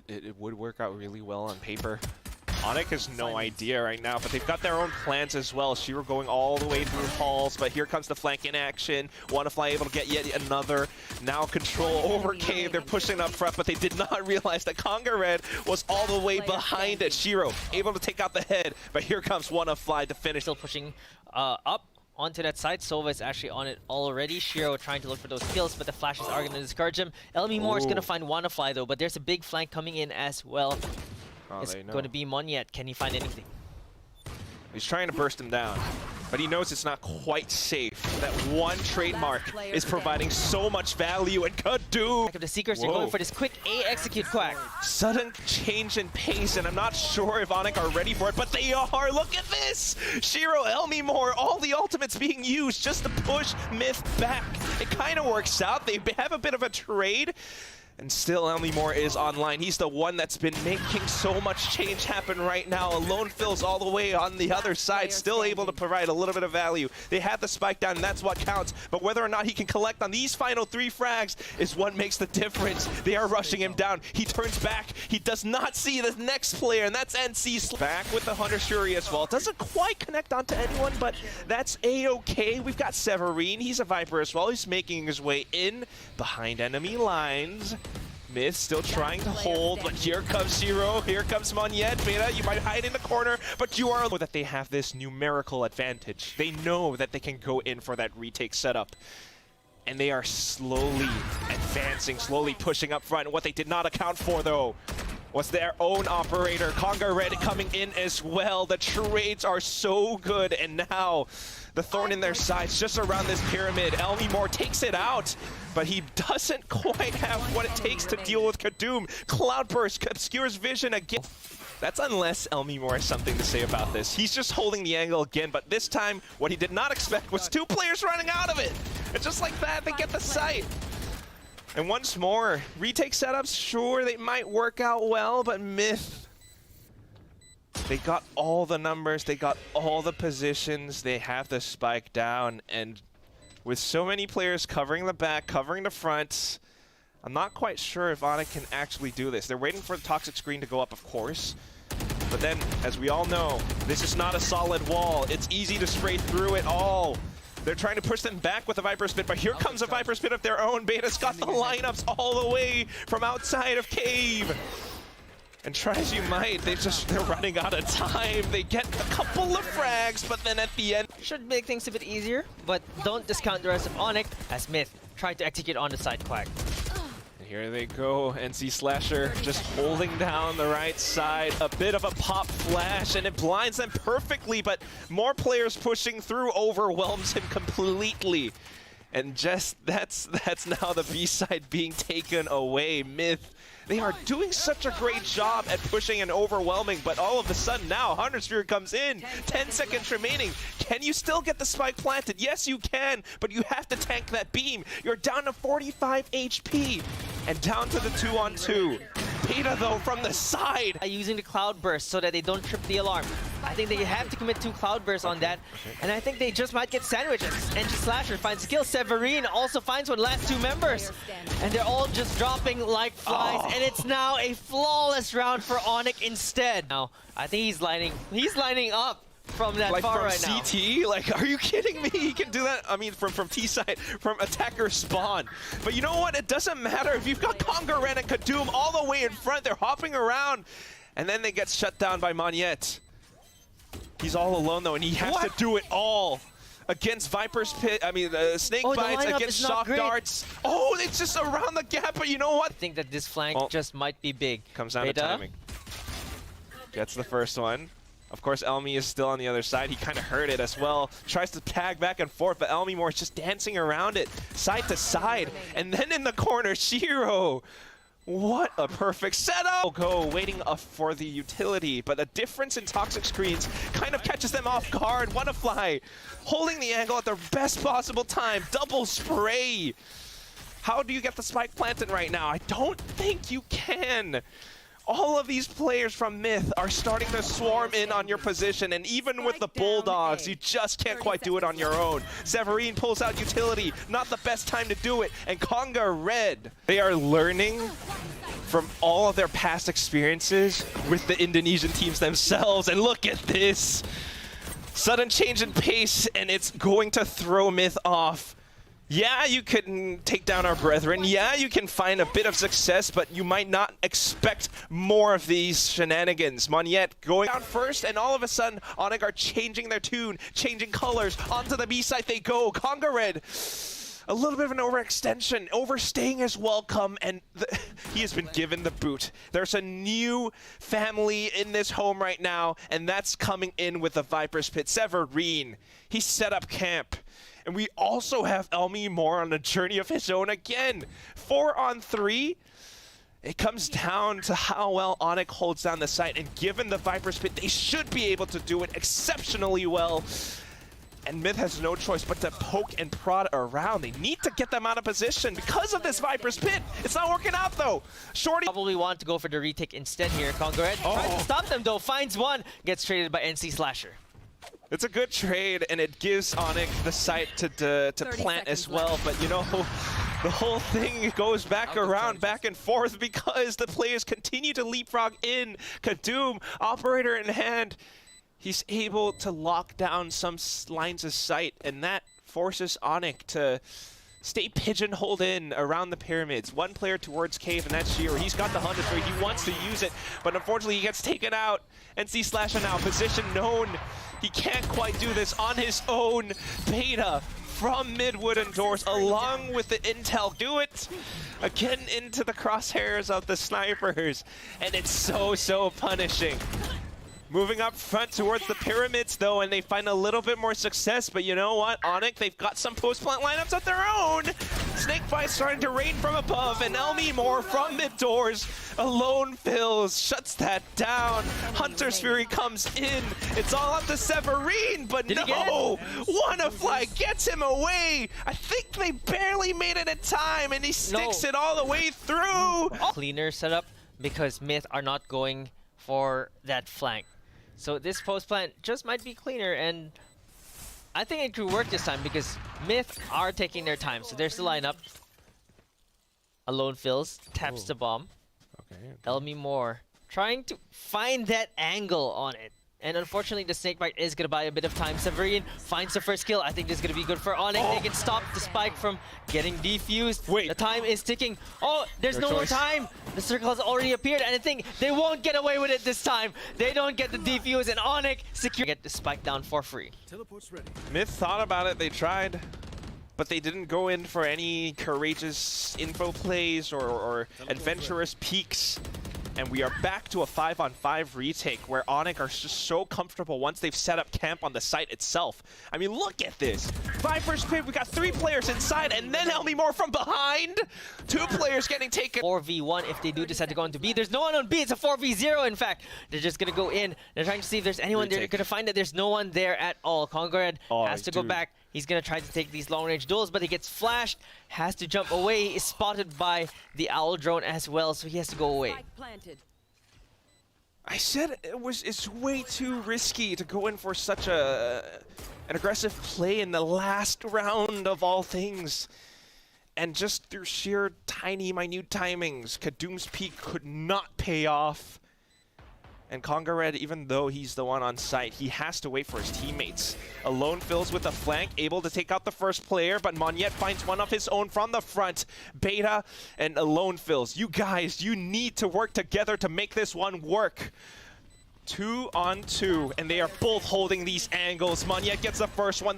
It would work out really well on paper. ONIC has no idea right now, but they've got their own plans as well. Shiro going all the way through halls, but here comes the flank in action. WannaFly able to get yet another now control over Cave. They're pushing up front, but they did not realize that Conga Red was all the way behind it. Shiro able to take out the head, but here comes WannaFly to finish. Still pushing up onto that side. Sova is actually on it already. Shiro trying to look for those kills, but the flashes are going to discourage him. Elmi Moore is going to find WannaFly though, but there's a big flank coming in as well. Oh, it's going to be MiTH. Can he find anything? He's trying to burst him down, but he knows it's not quite safe. That one trademark is providing so much value, and Kadoo! Back of the Seekers, they're going for this quick A execute quack. Sudden change in pace, and I'm not sure if ONIC are ready for it, but they are! Look at this! Shiro, Elmi Moore, all the ultimates being used just to push MiTH back. It kind of works out. They have a bit of a trade. And still, Elmi Moore is online. He's the one that's been making so much change happen right now. Alone Phil's all the way on the other side, still able to provide a little bit of value. They have the spike down, and that's what counts. But whether or not he can collect on these final 3 frags is what makes the difference. They are rushing him down. He turns back. He does not see the next player, and that's NC. Back with the Hunter's Fury as well. Doesn't quite connect onto anyone, but that's A-okay. We've got Severine. He's a Viper as well. He's making his way in behind enemy lines. MiTH still trying to hold, but here comes Shiro, here comes MiTH. Beta, you might hide in the corner, but you are that they have this numerical advantage. They know that they can go in for that retake setup. And they are slowly advancing, slowly pushing up front. And what they did not account for, though, was their own operator. Conga Red coming in as well. The trades are so good, and now the thorn in their sides just around this pyramid. Elmi Moore takes it out, but he doesn't quite have what it takes to deal with Kadoom. Cloudburst obscures vision again. That's unless Elmi Moore has something to say about this. He's just holding the angle again, but this time, what he did not expect was 2 players running out of it. And just like that, they get the sight. And once more, retake setups, sure, they might work out well, but MiTH, they got all the numbers, they got all the positions, they have the spike down, and with so many players covering the back, covering the front, I'm not quite sure if ONIC can actually do this. They're waiting for the toxic screen to go up, of course, but then, as we all know, this is not a solid wall. It's easy to spray through it all. They're trying to push them back with a Viper Spit, but here comes a Viper Spit of their own. Beta's got the lineups all the way from outside of Cave. And try as you might, they're running out of time. They get a couple of frags, but then at the end... Should make things a bit easier, but don't discount the rest of ONIC as MiTH tried to execute on the side quack. Here they go, NC Slasher just holding down the right side. A bit of a pop flash, and it blinds them perfectly, but more players pushing through overwhelms him completely. And just that's now the B-side being taken away. MiTH, they are doing such a great job at pushing and overwhelming, but all of a sudden now, Hunter's Fury comes in. 10 seconds remaining. Can you still get the spike planted? Yes, you can, but you have to tank that beam. You're down to 45 HP and down to the 2-on-2. Beta, though, from the side. Using the Cloudburst so that they don't trip the alarm. I think they have to commit 2 Cloudbursts on that, and I think they just might get sandwiched. NC Slasher finds a kill. Severine also finds one. Last 2 members, and they're all just dropping like flies, and it's now a flawless round for ONIC instead. Now, I think he's lining up from that like far from right now. CT? Like, are you kidding me? He can do that, I mean, from T-side, from attacker spawn. But you know what? It doesn't matter if you've got Conga Ren and Kadoom all the way in front. They're hopping around, and then they get shut down by MiTH. He's all alone, though, and he has to do it all against Viper's Pit. I mean, Snake Bites, against Shock Darts. Oh, it's just around the gap, but you know what? I think that this flank just might be big. Comes down to timing. Gets the first one. Of course, Elmi is still on the other side. He kind of heard it as well. Tries to tag back and forth, but Elmi Moore is just dancing around it, side to side. And then in the corner, Shiro. What a perfect setup! Go waiting for the utility, but the difference in toxic screens kind of catches them off guard. WannaFly holding the angle at the best possible time. Double spray. How do you get the spike planted right now? I don't think you can. All of these players from MiTH are starting to swarm in on your position, and even with the Bulldogs, you just can't quite do it on your own. Severine pulls out utility, not the best time to do it, and Conga Red. They are learning from all of their past experiences with the Indonesian teams themselves. And look at this. Sudden change in pace, and it's going to throw MiTH off. Yeah, you can take down our brethren. Yeah, you can find a bit of success, but you might not expect more of these shenanigans. MiTH going down first, and all of a sudden, ONIC are changing their tune, changing colors. Onto the B side they go. Conga Red, a little bit of an overextension, overstaying his welcome, and he has been given the boot. There's a new family in this home right now, and that's coming in with the Viper's Pit. Severine, he set up camp. And we also have Elmi Moore on a journey of his own again. 4-on-3. It comes down to how well ONIC holds down the site, and given the Viper's Pit, they should be able to do it exceptionally well. And MiTH has no choice but to poke and prod around. They need to get them out of position because of this Viper's Pit. It's not working out though. Shorty Probably want to go for the retake instead here. Conga Red tries to stop them though, finds one, gets traded by NC Slasher. It's a good trade, and it gives ONIC the site to plant as well. But you know, the whole thing goes back around, back and forth, because the players continue to leapfrog in. Kadum, operator in hand, he's able to lock down some lines of sight, and that forces ONIC to stay pigeonholed in around the pyramids. One player towards cave, and that's Shiro. He's got the Hunter, so he wants to use it, but unfortunately he gets taken out. NC Slasher now, position known. He can't quite do this on his own. Beta from mid-wooden doors, along with the intel, do it again into the crosshairs of the snipers, and it's so punishing. Moving up front towards the pyramids though, and they find a little bit more success, but you know what, ONIC, they've got some post-plant lineups of their own. Snakebite starting to rain from above, and Elmi Moore from mid-doors alone fills, shuts that down. Hunter's Fury comes in, it's all up to Severine, but no! WannaFly gets him away! I think they barely made it in time, and he sticks it all the way through! Cleaner setup, because MiTH are not going for that flank. So this post plant just might be cleaner, and I think it could work this time because MiTH are taking their time. So there's the lineup. Alone fills, taps the bomb. Elmi Moore trying to find that angle on it. And unfortunately, the Snakebite is going to buy a bit of time. Severine finds the first kill. I think this is going to be good for ONIC. They can stop the spike from getting defused. Wait. The time is ticking. Oh, there's no more time. The circle has already appeared, and I think they won't get away with it this time. They don't get the defuse, and ONIC secure get the spike down for free. MiTH thought about it, they tried, but they didn't go in for any courageous info plays or adventurous peeks. And we are back to a 5-on-5 retake where ONIC are just so comfortable once they've set up camp on the site itself. I mean, look at this. Viper's Pit, we got 3 players inside, and then Elmi Moore from behind. 2 players getting taken. 4v1 if they do decide to go into B. There's no one on B. It's a 4v0, in fact. They're just going to go in. They're trying to see if there's anyone there. They're going to find that there's no one there at all. Conga Red has to go back. He's going to try to take these long-range duels, but he gets flashed, has to jump away, is spotted by the Owl drone as well, so he has to go away. I said it's way too risky to go in for such an aggressive play in the last round of all things. And just through sheer tiny, minute timings, Kadum's peak could not pay off. And Conga Red, even though he's the one on site, he has to wait for his teammates. Alone fills with a flank, able to take out the first player, but MiTH finds one of his own from the front. Beta and Alone fills. You guys, you need to work together to make this one work. 2-on-2, and they are both holding these angles. MiTH gets the first one.